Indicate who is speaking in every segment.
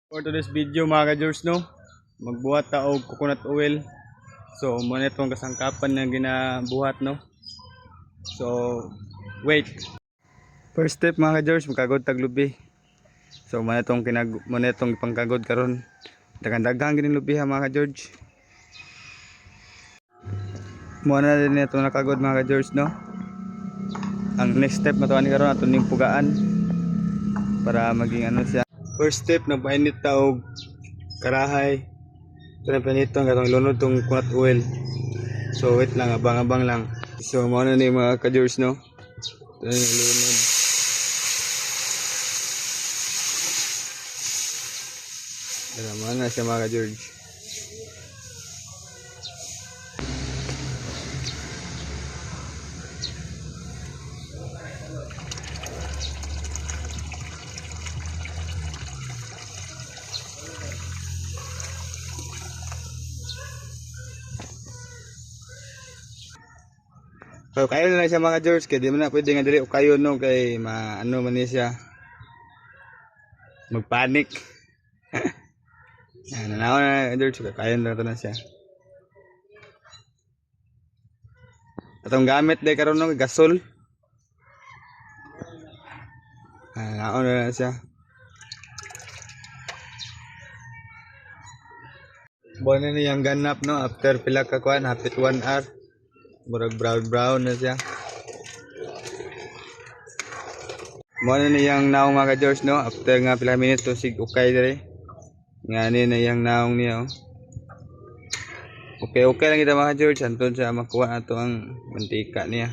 Speaker 1: For today's video mga ka-George, no, magbuhat ta og coconut oil. So mo na itong kasangkapan na ginabuhat, no. So wait. First step mga ka-George, magkagod tag lubi. So mo na itong pangkagod karon. Daghang ginin lubi ha mga ka-George. Mo na din itong nakagod mga ka-George, no. Ang next step matuan ni karon aton ning pugaan para maging ano siya. First step, nagpainit ta og karahay. So nagpainit tong katong lunod tong coconut oil. So wait lang, abang-abang lang. So mao na ni mga ka-George, no. Ito na yung lunod. Dalaman na siya mga ka-George. So kayo na lang siya mga George, kaya di mo na pwede nga dili o kayo, no, kay maano man niya siya magpanik. Nanaw na George, kayo na ito na siya. Atong gamit day karon, no, gasol. Nanaw na siya. Buwan na niyang ganap, no, after pila ka kuan, hapit 1 hour. Murag brown na siya. Muna na yung naong mga George, no, after nga pila minutes to sig okay dire. Ngani na yung naong niya, oh. Okay lang kita mga George, anton siya makuha ato ang mantika niya.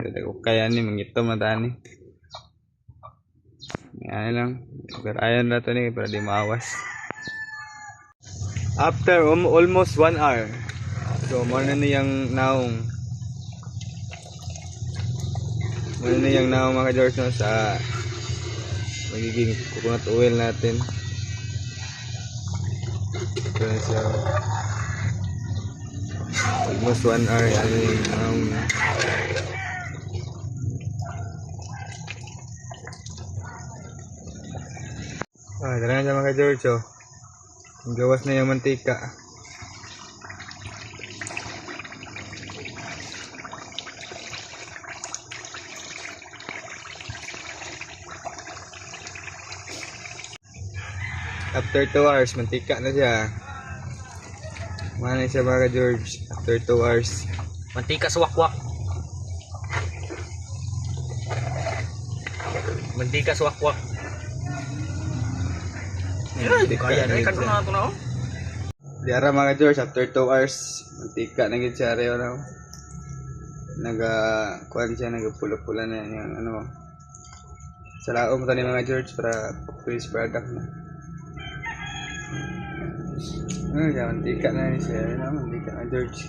Speaker 1: Okay yan ni, mangitom na tani. Ngani lang, ayan na to ni para di maawas. After almost 1 hour, so muna na yung naong. Muna na yung naong mga George, no, sa magiging coconut oil natin. Ito na siya. Almost 1 hour yan yung naong. Tara na siya mga George, oh. Ang gawas na yung mantika. After 2 hours, mantika na siya. Mana siya mga George, after 2 hours.
Speaker 2: Mantika sa wakwak. Mantika sa wakwak. Kaya na ikan na ito na, oh.
Speaker 1: Di ara mga George, after 2 hours, mantika na gid siya reo na. Kuan siya, nagapula-pula na yung ano. Sa laom to ni mga George para finished product na. Mantika na siya, mantika na George.